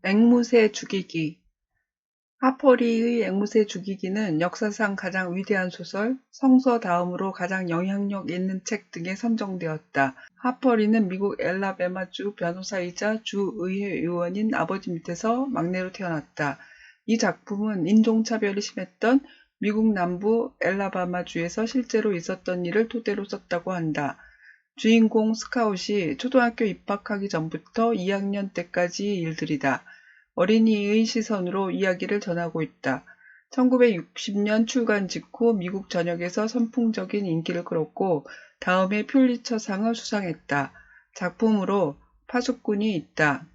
앵무새 죽이기. 하퍼리의 앵무새 죽이기는 역사상 가장 위대한 소설, 성서 다음으로 가장 영향력 있는 책 등에 선정되었다. 하퍼리는 미국 엘라베마주 변호사이자 주의회 의원인 아버지 밑에서 막내로 태어났다. 이 작품은 인종차별이 심했던 미국 남부 엘라바마주에서 실제로 있었던 일을 토대로 썼다고 한다. 주인공 스카웃이 초등학교 입학하기 전부터 2학년 때까지의 일들이다. 어린이의 시선으로 이야기를 전하고 있다. 1960년 출간 직후 미국 전역에서 선풍적인 인기를 끌었고 다음해 퓰리처상을 수상했다. 작품으로 파수꾼이 있다.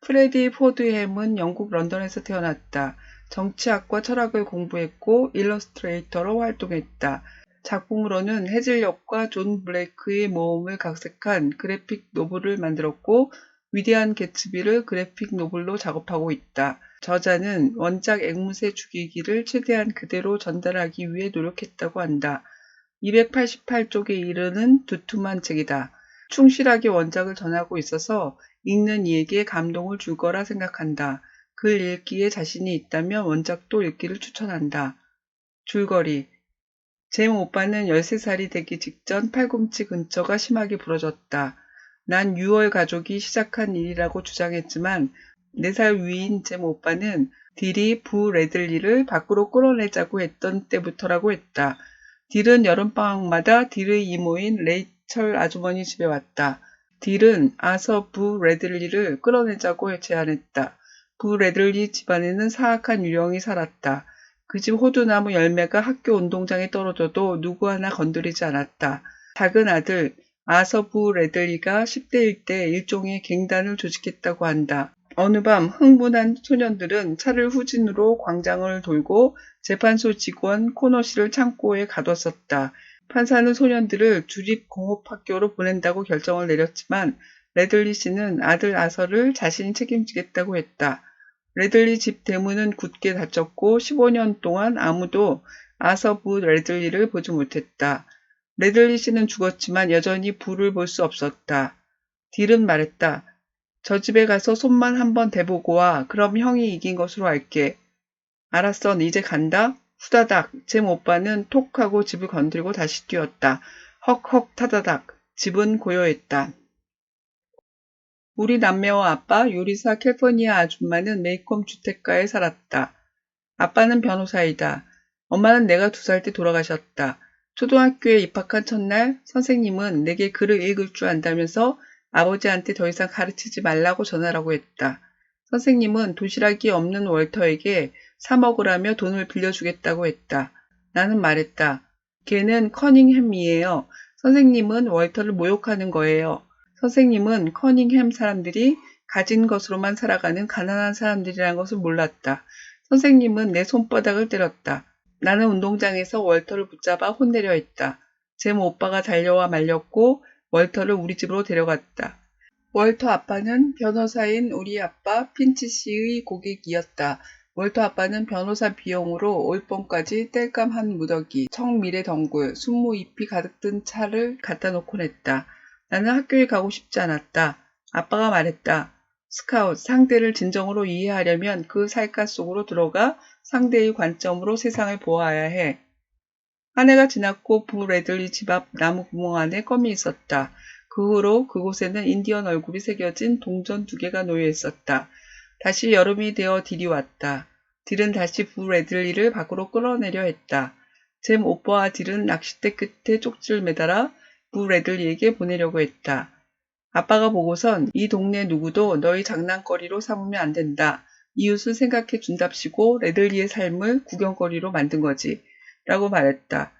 프레디 포드햄은 영국 런던에서 태어났다. 정치학과 철학을 공부했고 일러스트레이터로 활동했다. 작품으로는 해즐역과 존 블레이크의 모험을 각색한 그래픽 노블을 만들었고 위대한 개츠비를 그래픽 노블로 작업하고 있다. 저자는 원작 앵무새 죽이기를 최대한 그대로 전달하기 위해 노력했다고 한다. 288쪽에 이르는 두툼한 책이다. 충실하게 원작을 전하고 있어서 읽는 이에게 감동을 줄 거라 생각한다. 글 읽기에 자신이 있다면 원작도 읽기를 추천한다. 줄거리. 잼 오빠는 13살이 되기 직전 팔꿈치 근처가 심하게 부러졌다. 난 6월 가족이 시작한 일이라고 주장했지만 4살 위인 잼 오빠는 딜이 부 레들리를 밖으로 끌어내자고 했던 때부터라고 했다. 딜은 여름방학마다 딜의 이모인 레이철 아주머니 집에 왔다. 딜은 아서 부 레들리를 끌어내자고 제안했다. 부 레들리 집안에는 사악한 유령이 살았다. 그 집 호두나무 열매가 학교 운동장에 떨어져도 누구 하나 건드리지 않았다. 작은 아들 아서 부 레들리가 10대일 때 일종의 갱단을 조직했다고 한다. 어느 밤 흥분한 소년들은 차를 후진으로 광장을 돌고 재판소 직원 코너 씨를 창고에 가뒀었다. 판사는 소년들을 주립공업학교로 보낸다고 결정을 내렸지만 레들리 씨는 아들 아서를 자신이 책임지겠다고 했다. 레들리 집 대문은 굳게 닫혔고 15년 동안 아무도 아서 부 레들리를 보지 못했다. 레들리 씨는 죽었지만 여전히 부를 볼 수 없었다. 딜은 말했다. 저 집에 가서 손만 한번 대보고 와. 그럼 형이 이긴 것으로 알게. 알았어, 이제 간다. 후다닥. 잼 오빠는 톡 하고 집을 건들고 다시 뛰었다. 헉헉 타다닥. 집은 고요했다. 우리 남매와 아빠, 요리사 캘포니아 아줌마는 메이콤 주택가에 살았다. 아빠는 변호사이다. 엄마는 내가 2살 때 돌아가셨다. 초등학교에 입학한 첫날 선생님은 내게 글을 읽을 줄 안다면서 아버지한테 더 이상 가르치지 말라고 전하라고 했다. 선생님은 도시락이 없는 월터에게 사 먹으라며 돈을 빌려주겠다고 했다. 나는 말했다. 걔는 커닝햄이에요. 선생님은 월터를 모욕하는 거예요. 선생님은 커닝햄 사람들이 가진 것으로만 살아가는 가난한 사람들이라는 것을 몰랐다. 선생님은 내 손바닥을 때렸다. 나는 운동장에서 월터를 붙잡아 혼내려 했다. 잼 오빠가 달려와 말렸고 월터를 우리 집으로 데려갔다. 월터 아빠는 변호사인 우리 아빠 핀치 씨의 고객이었다. 월터 아빠는 변호사 비용으로 올 봄까지 땔감 한 무더기, 청미래 덩굴, 순무잎이 가득 든 차를 갖다 놓곤 했다. 나는 학교에 가고 싶지 않았다. 아빠가 말했다. 스카웃, 상대를 진정으로 이해하려면 그 살갗 속으로 들어가 상대의 관점으로 세상을 보아야 해. 한 해가 지났고 부 레들리 집 앞 나무 구멍 안에 껌이 있었다. 그 후로 그곳에는 인디언 얼굴이 새겨진 동전 2개가 놓여 있었다. 다시 여름이 되어 딜이 왔다. 딜은 다시 부 레들리를 밖으로 끌어내려 했다. 잼 오빠와 딜은 낚싯대 끝에 쪽지를 매달아 부 레들리에게 보내려고 했다. 아빠가 보고선 이 동네 누구도 너희 장난거리로 삼으면 안 된다. 이웃을 생각해 준답시고 레들리의 삶을 구경거리로 만든 거지. 라고 말했다.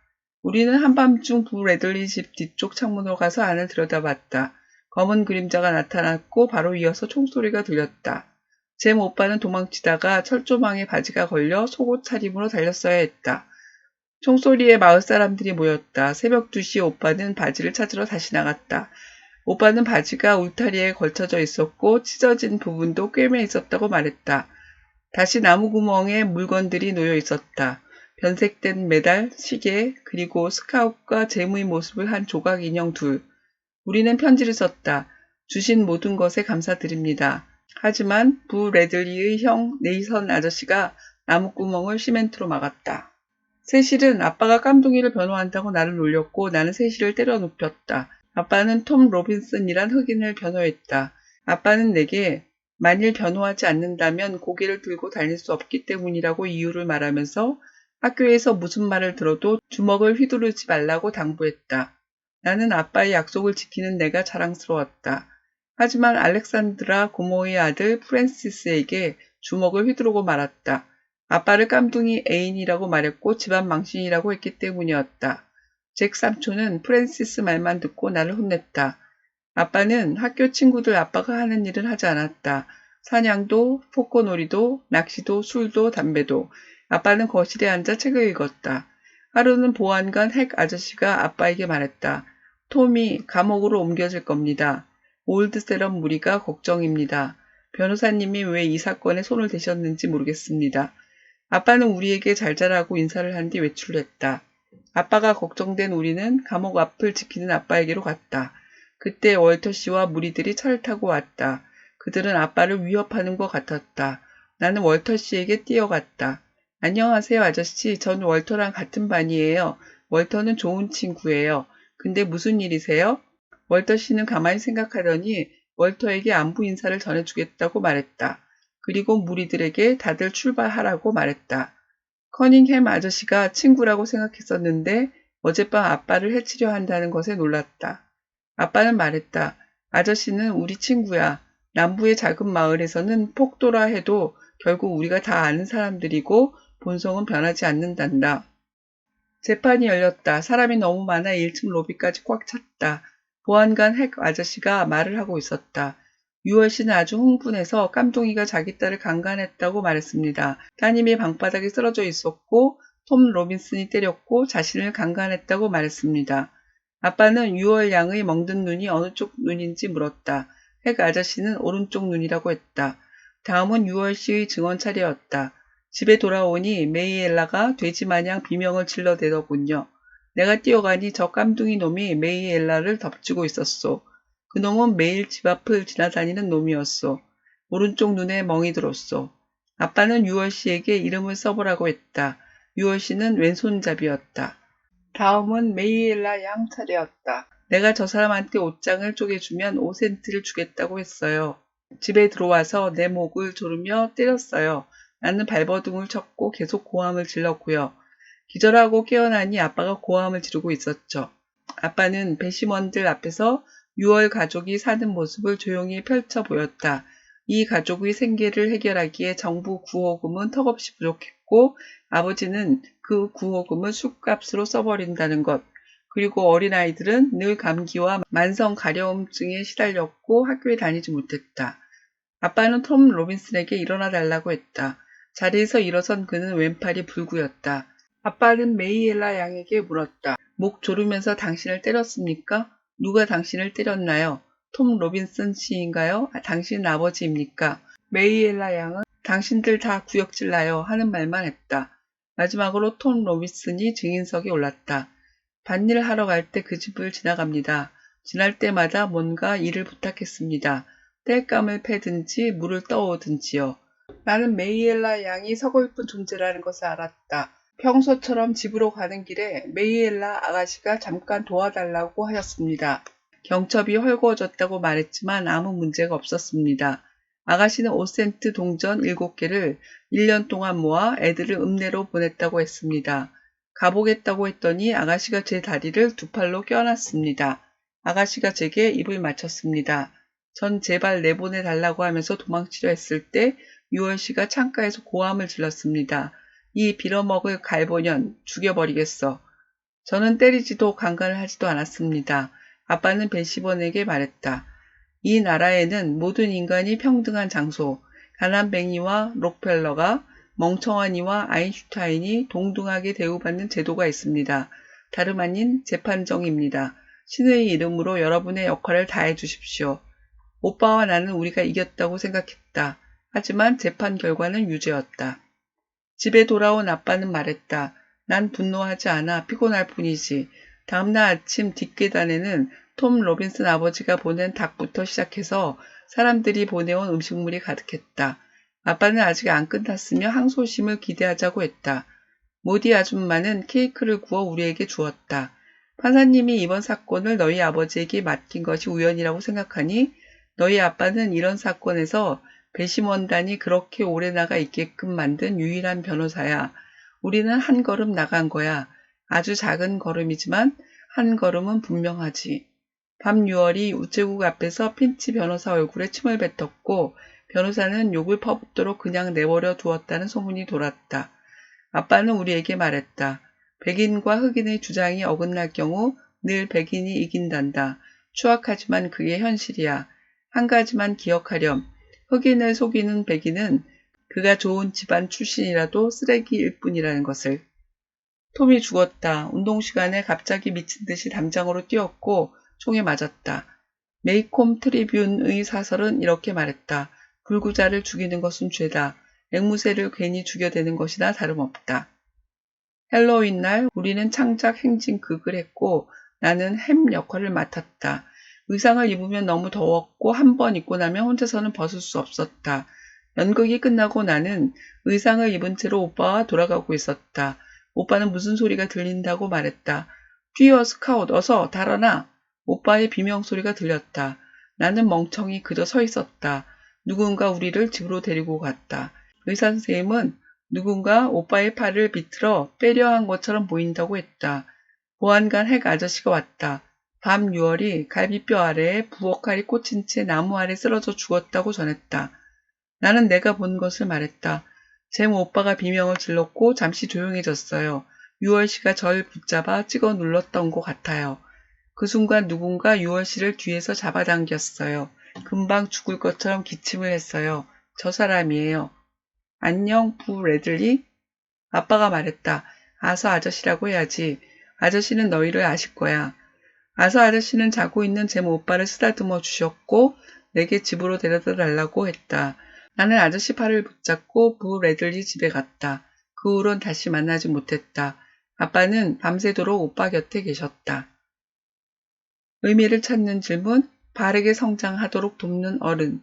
우리는 한밤중 부 레들리 집 뒤쪽 창문으로 가서 안을 들여다봤다. 검은 그림자가 나타났고 바로 이어서 총소리가 들렸다. 잼 오빠는 도망치다가 철조망에 바지가 걸려 속옷 차림으로 달렸어야 했다. 총소리에 마을 사람들이 모였다. 새벽 2시 오빠는 바지를 찾으러 다시 나갔다. 오빠는 바지가 울타리에 걸쳐져 있었고 찢어진 부분도 꿰매 있었다고 말했다. 다시 나무 구멍에 물건들이 놓여 있었다. 변색된 메달, 시계, 그리고 스카웃과 잼의 모습을 한 조각 인형 둘. 우리는 편지를 썼다. 주신 모든 것에 감사드립니다. 하지만 부 레들리의 형 네이선 아저씨가 나무구멍을 시멘트로 막았다. 세실은 아빠가 깜둥이를 변호한다고 나를 놀렸고 나는 세실을 때려 눕혔다. 아빠는 톰 로빈슨이란 흑인을 변호했다. 아빠는 내게 만일 변호하지 않는다면 고개를 들고 다닐 수 없기 때문이라고 이유를 말하면서 학교에서 무슨 말을 들어도 주먹을 휘두르지 말라고 당부했다. 나는 아빠의 약속을 지키는 내가 자랑스러웠다. 하지만 알렉산드라 고모의 아들 프랜시스에게 주먹을 휘두르고 말았다. 아빠를 깜둥이 애인이라고 말했고 집안 망신이라고 했기 때문이었다. 잭 삼촌은 프랜시스 말만 듣고 나를 혼냈다. 아빠는 학교 친구들 아빠가 하는 일을 하지 않았다. 사냥도, 포코놀이도, 낚시도, 술도, 담배도. 아빠는 거실에 앉아 책을 읽었다. 하루는 보안관 핵 아저씨가 아빠에게 말했다. 톰이 감옥으로 옮겨질 겁니다. 올드세럼 무리가 걱정입니다. 변호사님이 왜 이 사건에 손을 대셨는지 모르겠습니다. 아빠는 우리에게 잘 자라고 인사를 한 뒤 외출했다. 아빠가 걱정된 우리는 감옥 앞을 지키는 아빠에게로 갔다. 그때 월터 씨와 무리들이 차를 타고 왔다. 그들은 아빠를 위협하는 것 같았다. 나는 월터 씨에게 뛰어갔다. 안녕하세요, 아저씨. 전 월터랑 같은 반이에요. 월터는 좋은 친구예요. 근데 무슨 일이세요? 월터 씨는 가만히 생각하더니 월터에게 안부 인사를 전해주겠다고 말했다. 그리고 무리들에게 다들 출발하라고 말했다. 커닝햄 아저씨가 친구라고 생각했었는데 어젯밤 아빠를 해치려 한다는 것에 놀랐다. 아빠는 말했다. 아저씨는 우리 친구야. 남부의 작은 마을에서는 폭도라 해도 결국 우리가 다 아는 사람들이고 본성은 변하지 않는단다. 재판이 열렸다. 사람이 너무 많아 1층 로비까지 꽉 찼다. 보안관 핵 아저씨가 말을 하고 있었다. 유월 씨는 아주 흥분해서 깜둥이가 자기 딸을 강간했다고 말했습니다. 따님이 방바닥에 쓰러져 있었고 톰 로빈슨이 때렸고 자신을 강간했다고 말했습니다. 아빠는 유월 양의 멍든 눈이 어느 쪽 눈인지 물었다. 핵 아저씨는 오른쪽 눈이라고 했다. 다음은 유월 씨의 증언 차례였다. 집에 돌아오니 메이엘라가 돼지마냥 비명을 질러대더군요. 내가 뛰어가니 저 깜둥이 놈이 메이엘라를 덮치고 있었소. 그놈은 매일 집 앞을 지나다니는 놈이었소. 오른쪽 눈에 멍이 들었소. 아빠는 유월 씨에게 이름을 써보라고 했다. 유월 씨는 왼손잡이였다. 다음은 메이엘라 양 차례였다. 내가 저 사람한테 옷장을 쪼개주면 5센트를 주겠다고 했어요. 집에 들어와서 내 목을 조르며 때렸어요. 나는 발버둥을 쳤고 계속 고함을 질렀고요. 기절하고 깨어나니 아빠가 고함을 지르고 있었죠. 아빠는 배심원들 앞에서 6월 가족이 사는 모습을 조용히 펼쳐 보였다. 이 가족의 생계를 해결하기에 정부 구호금은 턱없이 부족했고 아버지는 그 구호금을 술값으로 써버린다는 것. 그리고 어린아이들은 늘 감기와 만성 가려움증에 시달렸고 학교에 다니지 못했다. 아빠는 톰 로빈슨에게 일어나 달라고 했다. 자리에서 일어선 그는 왼팔이 불구였다. 아빠는 메이엘라 양에게 물었다. 목 조르면서 당신을 때렸습니까? 누가 당신을 때렸나요? 톰 로빈슨 씨인가요? 당신 아버지입니까? 메이엘라 양은 당신들 다 구역질 나요 하는 말만 했다. 마지막으로 톰 로빈슨이 증인석에 올랐다. 밭일 하러 갈 때 그 집을 지나갑니다. 지날 때마다 뭔가 일을 부탁했습니다. 땔감을 패든지 물을 떠오든지요. 나는 메이엘라 양이 서글픈 존재라는 것을 알았다. 평소처럼 집으로 가는 길에 메이엘라 아가씨가 잠깐 도와달라고 하였습니다. 경첩이 헐거워졌다고 말했지만 아무 문제가 없었습니다. 아가씨는 5센트 동전 7개를 1년 동안 모아 애들을 읍내로 보냈다고 했습니다. 가보겠다고 했더니 아가씨가 제 다리를 두 팔로 껴안았습니다. 아가씨가 제게 입을 맞췄습니다. 전 제발 내보내달라고 하면서 도망치려 했을 때 유월 씨가 창가에서 고함을 질렀습니다. 이 빌어먹을 갈보년 죽여버리겠어. 저는 때리지도 강간을 하지도 않았습니다. 아빠는 배시번에게 말했다. 이 나라에는 모든 인간이 평등한 장소, 가난뱅이와 록펠러가 멍청한 이와 아인슈타인이 동등하게 대우받는 제도가 있습니다. 다름 아닌 재판정입니다. 신의 이름으로 여러분의 역할을 다해 주십시오. 오빠와 나는 우리가 이겼다고 생각했다. 하지만 재판 결과는 유죄였다. 집에 돌아온 아빠는 말했다. 난 분노하지 않아 피곤할 뿐이지. 다음날 아침 뒷계단에는 톰 로빈슨 아버지가 보낸 닭부터 시작해서 사람들이 보내온 음식물이 가득했다. 아빠는 아직 안 끝났으며 항소심을 기대하자고 했다. 모디 아줌마는 케이크를 구워 우리에게 주었다. 판사님이 이번 사건을 너희 아버지에게 맡긴 것이 우연이라고 생각하니 너희 아빠는 이런 사건에서 배심원단이 그렇게 오래 나가 있게끔 만든 유일한 변호사야. 우리는 한 걸음 나간 거야. 아주 작은 걸음이지만 한 걸음은 분명하지. 밤 6월이 우체국 앞에서 핀치 변호사 얼굴에 침을 뱉었고 변호사는 욕을 퍼붓도록 그냥 내버려 두었다는 소문이 돌았다. 아빠는 우리에게 말했다. 백인과 흑인의 주장이 어긋날 경우 늘 백인이 이긴단다. 추악하지만 그게 현실이야. 한 가지만 기억하렴. 흑인을 속이는 백인은 그가 좋은 집안 출신이라도 쓰레기일 뿐이라는 것을. 톰이 죽었다. 운동 시간에 갑자기 미친 듯이 담장으로 뛰었고 총에 맞았다. 메이콤 트리뷴의 사설은 이렇게 말했다. 불구자를 죽이는 것은 죄다. 앵무새를 괜히 죽여대는 것이나 다름없다. 헬로윈 날 우리는 창작 행진극을 했고 나는 햄 역할을 맡았다. 의상을 입으면 너무 더웠고 한 번 입고 나면 혼자서는 벗을 수 없었다. 연극이 끝나고 나는 의상을 입은 채로 오빠와 돌아가고 있었다. 오빠는 무슨 소리가 들린다고 말했다. 뛰어 스카웃 어서 달아나. 오빠의 비명소리가 들렸다. 나는 멍청이 그저 서 있었다. 누군가 우리를 집으로 데리고 갔다. 의사 선생님은 누군가 오빠의 팔을 비틀어 빼려 한 것처럼 보인다고 했다. 보안관 핵 아저씨가 왔다. 밤 6월이 갈비뼈 아래에 부엌칼이 꽂힌 채 나무 아래 쓰러져 죽었다고 전했다. 나는 내가 본 것을 말했다. 잼 오빠가 비명을 질렀고 잠시 조용해졌어요. 6월 씨가 절 붙잡아 찍어 눌렀던 것 같아요. 그 순간 누군가 6월 씨를 뒤에서 잡아당겼어요. 금방 죽을 것처럼 기침을 했어요. 저 사람이에요. 안녕, 부 레들리? 아빠가 말했다. 아서 아저씨라고 해야지. 아저씨는 너희를 아실 거야. 아서 아저씨는 자고 있는 잼 오빠를 쓰다듬어 주셨고 내게 집으로 데려다 달라고 했다. 나는 아저씨 팔을 붙잡고 부 레들리 집에 갔다. 그 후론 다시 만나지 못했다. 아빠는 밤새도록 오빠 곁에 계셨다. 의미를 찾는 질문, 바르게 성장하도록 돕는 어른.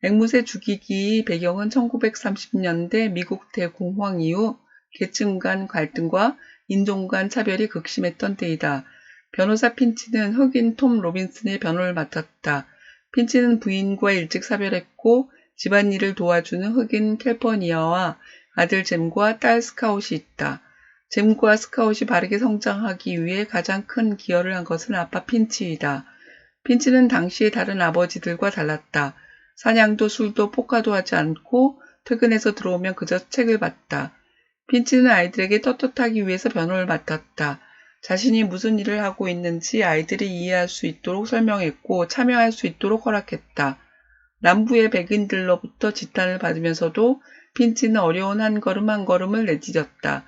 앵무새 죽이기의 배경은 1930년대 미국 대공황 이후 계층 간 갈등과 인종 간 차별이 극심했던 때이다. 변호사 핀치는 흑인 톰 로빈슨의 변호를 맡았다. 핀치는 부인과 일찍 사별했고 집안일을 도와주는 흑인 캘퍼니아와 아들 잼과 딸 스카웃이 있다. 잼과 스카웃이 바르게 성장하기 위해 가장 큰 기여를 한 것은 아빠 핀치이다. 핀치는 당시의 다른 아버지들과 달랐다. 사냥도 술도 포카도 하지 않고 퇴근해서 들어오면 그저 책을 봤다. 핀치는 아이들에게 떳떳하기 위해서 변호를 맡았다. 자신이 무슨 일을 하고 있는지 아이들이 이해할 수 있도록 설명했고 참여할 수 있도록 허락했다. 남부의 백인들로부터 지탄을 받으면서도 핀치는 어려운 한 걸음 한 걸음을 내디뎠다.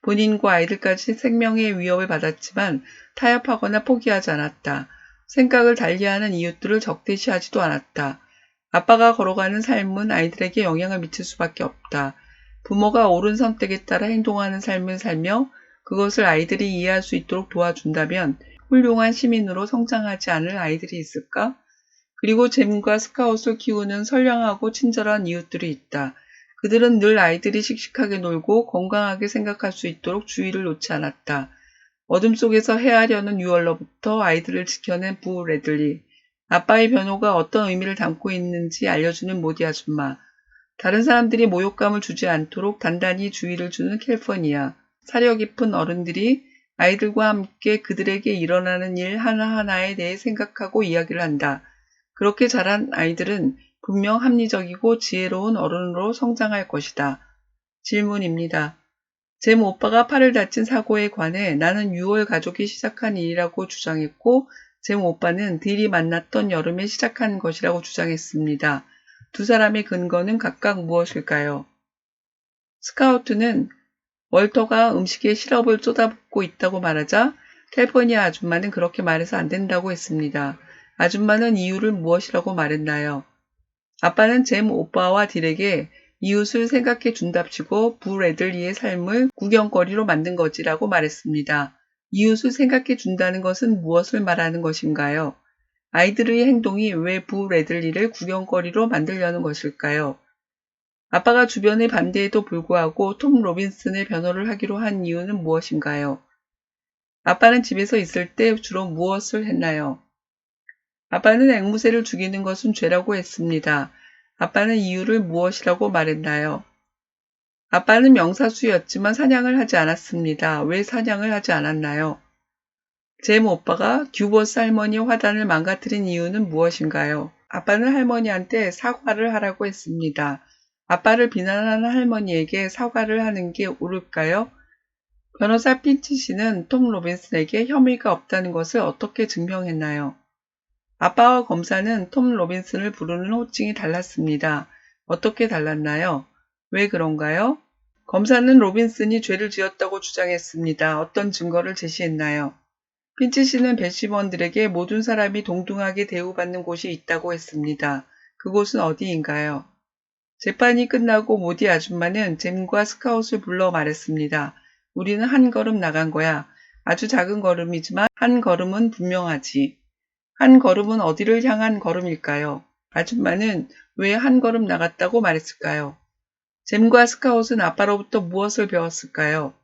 본인과 아이들까지 생명의 위협을 받았지만 타협하거나 포기하지 않았다. 생각을 달리하는 이웃들을 적대시하지도 않았다. 아빠가 걸어가는 삶은 아이들에게 영향을 미칠 수밖에 없다. 부모가 옳은 선택에 따라 행동하는 삶을 살며 그것을 아이들이 이해할 수 있도록 도와준다면 훌륭한 시민으로 성장하지 않을 아이들이 있을까? 그리고 잼과 스카웃을 키우는 선량하고 친절한 이웃들이 있다. 그들은 늘 아이들이 씩씩하게 놀고 건강하게 생각할 수 있도록 주의를 놓지 않았다. 어둠 속에서 헤아려는 6월로부터 아이들을 지켜낸 부 레들리. 아빠의 변호가 어떤 의미를 담고 있는지 알려주는 모디 아줌마. 다른 사람들이 모욕감을 주지 않도록 단단히 주의를 주는 캘퍼니아. 사려 깊은 어른들이 아이들과 함께 그들에게 일어나는 일 하나하나에 대해 생각하고 이야기를 한다. 그렇게 자란 아이들은 분명 합리적이고 지혜로운 어른으로 성장할 것이다. 질문입니다. 잼 오빠가 팔을 다친 사고에 관해 나는 6월 가족이 시작한 일이라고 주장했고 잼 오빠는 딜이 만났던 여름에 시작한 것이라고 주장했습니다. 두 사람의 근거는 각각 무엇일까요? 스카우트는 월터가 음식에 시럽을 쏟아붓고 있다고 말하자 캘퍼니아 아줌마는 그렇게 말해서 안 된다고 했습니다. 아줌마는 이유를 무엇이라고 말했나요? 아빠는 잼 오빠와 딜에게 이웃을 생각해 준답시고 부 레들리의 삶을 구경거리로 만든 거지라고 말했습니다. 이웃을 생각해 준다는 것은 무엇을 말하는 것인가요? 아이들의 행동이 왜 부 레들리를 구경거리로 만들려는 것일까요? 아빠가 주변의 반대에도 불구하고 톰 로빈슨의 변호를 하기로 한 이유는 무엇인가요? 아빠는 집에서 있을 때 주로 무엇을 했나요? 아빠는 앵무새를 죽이는 것은 죄라고 했습니다. 아빠는 이유를 무엇이라고 말했나요? 아빠는 명사수였지만 사냥을 하지 않았습니다. 왜 사냥을 하지 않았나요? 잼 오빠가 듀버스 할머니의 화단을 망가뜨린 이유는 무엇인가요? 아빠는 할머니한테 사과를 하라고 했습니다. 아빠를 비난하는 할머니에게 사과를 하는 게 옳을까요? 변호사 핀치 씨는 톰 로빈슨에게 혐의가 없다는 것을 어떻게 증명했나요? 아빠와 검사는 톰 로빈슨을 부르는 호칭이 달랐습니다. 어떻게 달랐나요? 왜 그런가요? 검사는 로빈슨이 죄를 지었다고 주장했습니다. 어떤 증거를 제시했나요? 핀치 씨는 배심원들에게 모든 사람이 동등하게 대우받는 곳이 있다고 했습니다. 그곳은 어디인가요? 재판이 끝나고 모디 아줌마는 잼과 스카웃을 불러 말했습니다. 우리는 한 걸음 나간 거야. 아주 작은 걸음이지만 한 걸음은 분명하지. 한 걸음은 어디를 향한 걸음일까요? 아줌마는 왜 한 걸음 나갔다고 말했을까요? 잼과 스카웃은 아빠로부터 무엇을 배웠을까요?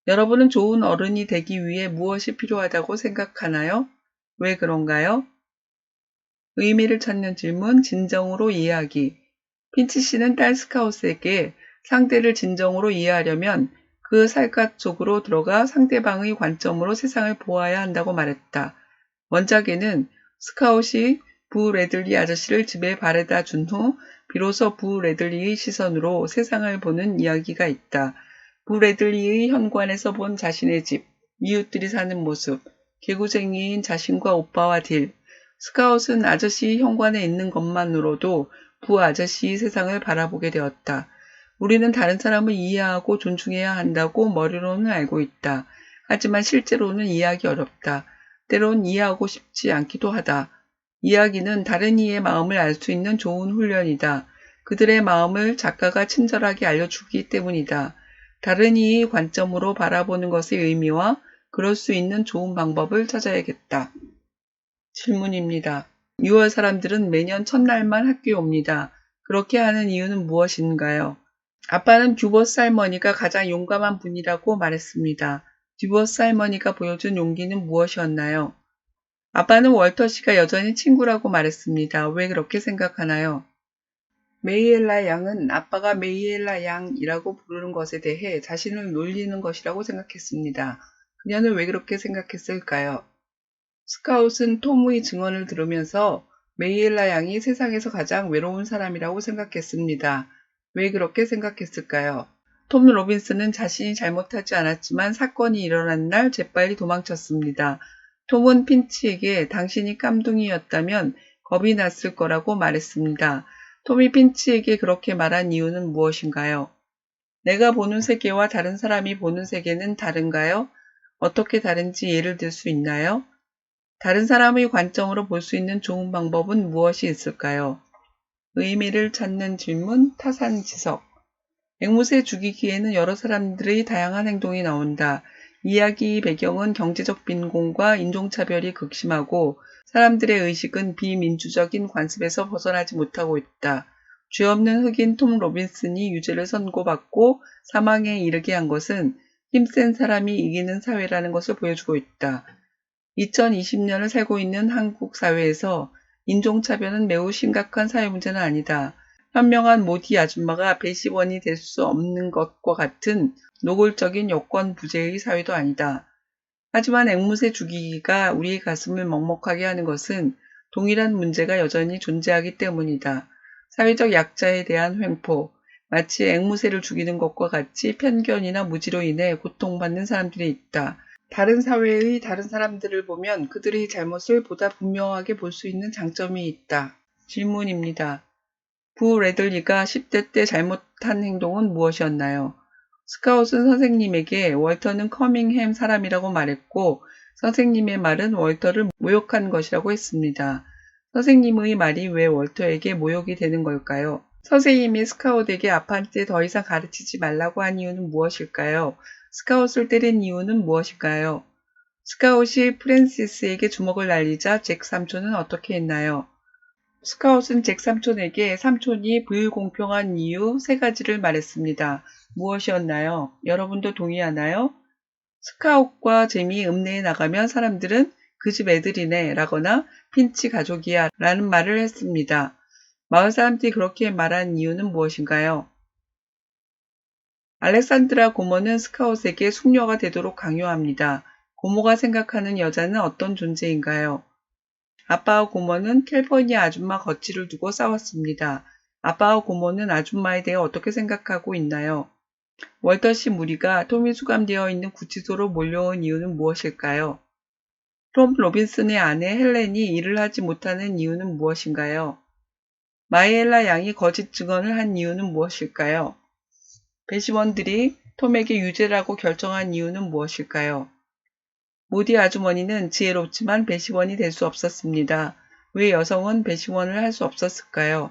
여러분은 좋은 어른이 되기 위해 무엇이 필요하다고 생각하나요? 왜 그런가요? 의미를 찾는 질문, 진정으로 이해하기. 핀치 씨는 딸 스카웃에게 상대를 진정으로 이해하려면 그 살갗 속으로 들어가 상대방의 관점으로 세상을 보아야 한다고 말했다. 원작에는 스카웃이 부 레들리 아저씨를 집에 바래다 준 후 비로소 부 레들리의 시선으로 세상을 보는 이야기가 있다. 부 레들리의 현관에서 본 자신의 집, 이웃들이 사는 모습, 개구쟁이인 자신과 오빠와 딜. 스카웃은 아저씨 현관에 있는 것만으로도 부 아저씨의 세상을 바라보게 되었다. 우리는 다른 사람을 이해하고 존중해야 한다고 머리로는 알고 있다. 하지만 실제로는 이해하기 어렵다. 때론 이해하고 싶지 않기도 하다. 이야기는 다른 이의 마음을 알 수 있는 좋은 훈련이다. 그들의 마음을 작가가 친절하게 알려주기 때문이다. 다른 이의 관점으로 바라보는 것의 의미와 그럴 수 있는 좋은 방법을 찾아야겠다. 질문입니다. 6월 사람들은 매년 첫날만 학교에 옵니다. 그렇게 하는 이유는 무엇인가요? 아빠는 듀버스 할머니가 가장 용감한 분이라고 말했습니다. 듀버스 할머니가 보여준 용기는 무엇이었나요? 아빠는 월터 씨가 여전히 친구라고 말했습니다. 왜 그렇게 생각하나요? 메이엘라 양은 아빠가 메이엘라 양이라고 부르는 것에 대해 자신을 놀리는 것이라고 생각했습니다. 그녀는 왜 그렇게 생각했을까요? 스카웃은 톰의 증언을 들으면서 메이엘라 양이 세상에서 가장 외로운 사람이라고 생각했습니다. 왜 그렇게 생각했을까요? 톰 로빈슨은 자신이 잘못하지 않았지만 사건이 일어난 날 재빨리 도망쳤습니다. 톰은 핀치에게 당신이 깜둥이였다면 겁이 났을 거라고 말했습니다. 톰이 핀치에게 그렇게 말한 이유는 무엇인가요? 내가 보는 세계와 다른 사람이 보는 세계는 다른가요? 어떻게 다른지 예를 들 수 있나요? 다른 사람의 관점으로 볼 수 있는 좋은 방법은 무엇이 있을까요? 의미를 찾는 질문, 타산지석. 앵무새 죽이기에는 여러 사람들의 다양한 행동이 나온다. 이야기의 배경은 경제적 빈곤과 인종차별이 극심하고 사람들의 의식은 비민주적인 관습에서 벗어나지 못하고 있다. 죄 없는 흑인 톰 로빈슨이 유죄를 선고받고 사망에 이르게 한 것은 힘센 사람이 이기는 사회라는 것을 보여주고 있다. 2020년을 살고 있는 한국 사회에서 인종차별은 매우 심각한 사회 문제는 아니다. 현명한 모디 아줌마가 배시원이 될 수 없는 것과 같은 노골적인 여권 부재의 사회도 아니다. 하지만 앵무새 죽이기가 우리의 가슴을 먹먹하게 하는 것은 동일한 문제가 여전히 존재하기 때문이다. 사회적 약자에 대한 횡포, 마치 앵무새를 죽이는 것과 같이 편견이나 무지로 인해 고통받는 사람들이 있다. 다른 사회의 다른 사람들을 보면 그들의 잘못을 보다 분명하게 볼 수 있는 장점이 있다. 질문입니다. 부 레들리가 10대 때 잘못한 행동은 무엇이었나요? 스카웃은 선생님에게 월터는 커밍햄 사람이라고 말했고 선생님의 말은 월터를 모욕한 것이라고 했습니다. 선생님의 말이 왜 월터에게 모욕이 되는 걸까요? 선생님이 스카웃에게 아빠한테 더 이상 가르치지 말라고 한 이유는 무엇일까요? 스카웃을 때린 이유는 무엇일까요? 스카웃이 프랜시스에게 주먹을 날리자 잭 삼촌은 어떻게 했나요? 스카웃은 잭 삼촌에게 삼촌이 불공평한 이유 3가지를 말했습니다. 무엇이었나요? 여러분도 동의하나요? 스카웃과 잼이 읍내에 나가면 사람들은 그 집 애들이네 라거나 핀치 가족이야 라는 말을 했습니다. 마을 사람들이 그렇게 말한 이유는 무엇인가요? 알렉산드라 고모는 스카웃에게 숙녀가 되도록 강요합니다. 고모가 생각하는 여자는 어떤 존재인가요? 아빠와 고모는 캘퍼니아 아줌마 거치를 두고 싸웠습니다. 아빠와 고모는 아줌마에 대해 어떻게 생각하고 있나요? 월터씨 무리가 톰이 수감되어 있는 구치소로 몰려온 이유는 무엇일까요? 톰 로빈슨의 아내 헬렌이 일을 하지 못하는 이유는 무엇인가요? 마이엘라 양이 거짓 증언을 한 이유는 무엇일까요? 배시원들이 톰에게 유죄라고 결정한 이유는 무엇일까요? 모디 아주머니는 지혜롭지만 배시원이 될 수 없었습니다. 왜 여성은 배시원을 할 수 없었을까요?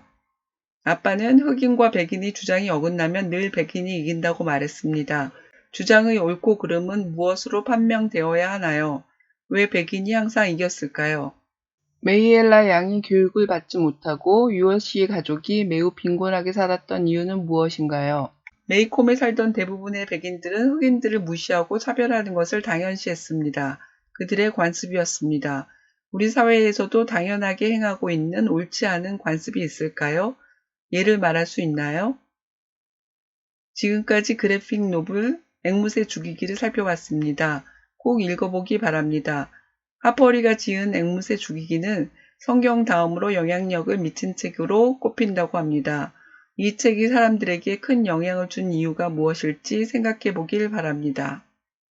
아빠는 흑인과 백인의 주장이 어긋나면 늘 백인이 이긴다고 말했습니다. 주장의 옳고 그름은 무엇으로 판명되어야 하나요? 왜 백인이 항상 이겼을까요? 메이엘라 양이 교육을 받지 못하고 유어 씨의 가족이 매우 빈곤하게 살았던 이유는 무엇인가요? 메이콤에 살던 대부분의 백인들은 흑인들을 무시하고 차별하는 것을 당연시했습니다. 그들의 관습이었습니다. 우리 사회에서도 당연하게 행하고 있는 옳지 않은 관습이 있을까요? 예를 말할 수 있나요? 지금까지 그래픽 노블 앵무새 죽이기를 살펴봤습니다. 꼭 읽어보기 바랍니다. 하퍼리가 지은 앵무새 죽이기는 성경 다음으로 영향력을 미친 책으로 꼽힌다고 합니다. 이 책이 사람들에게 큰 영향을 준 이유가 무엇일지 생각해 보길 바랍니다.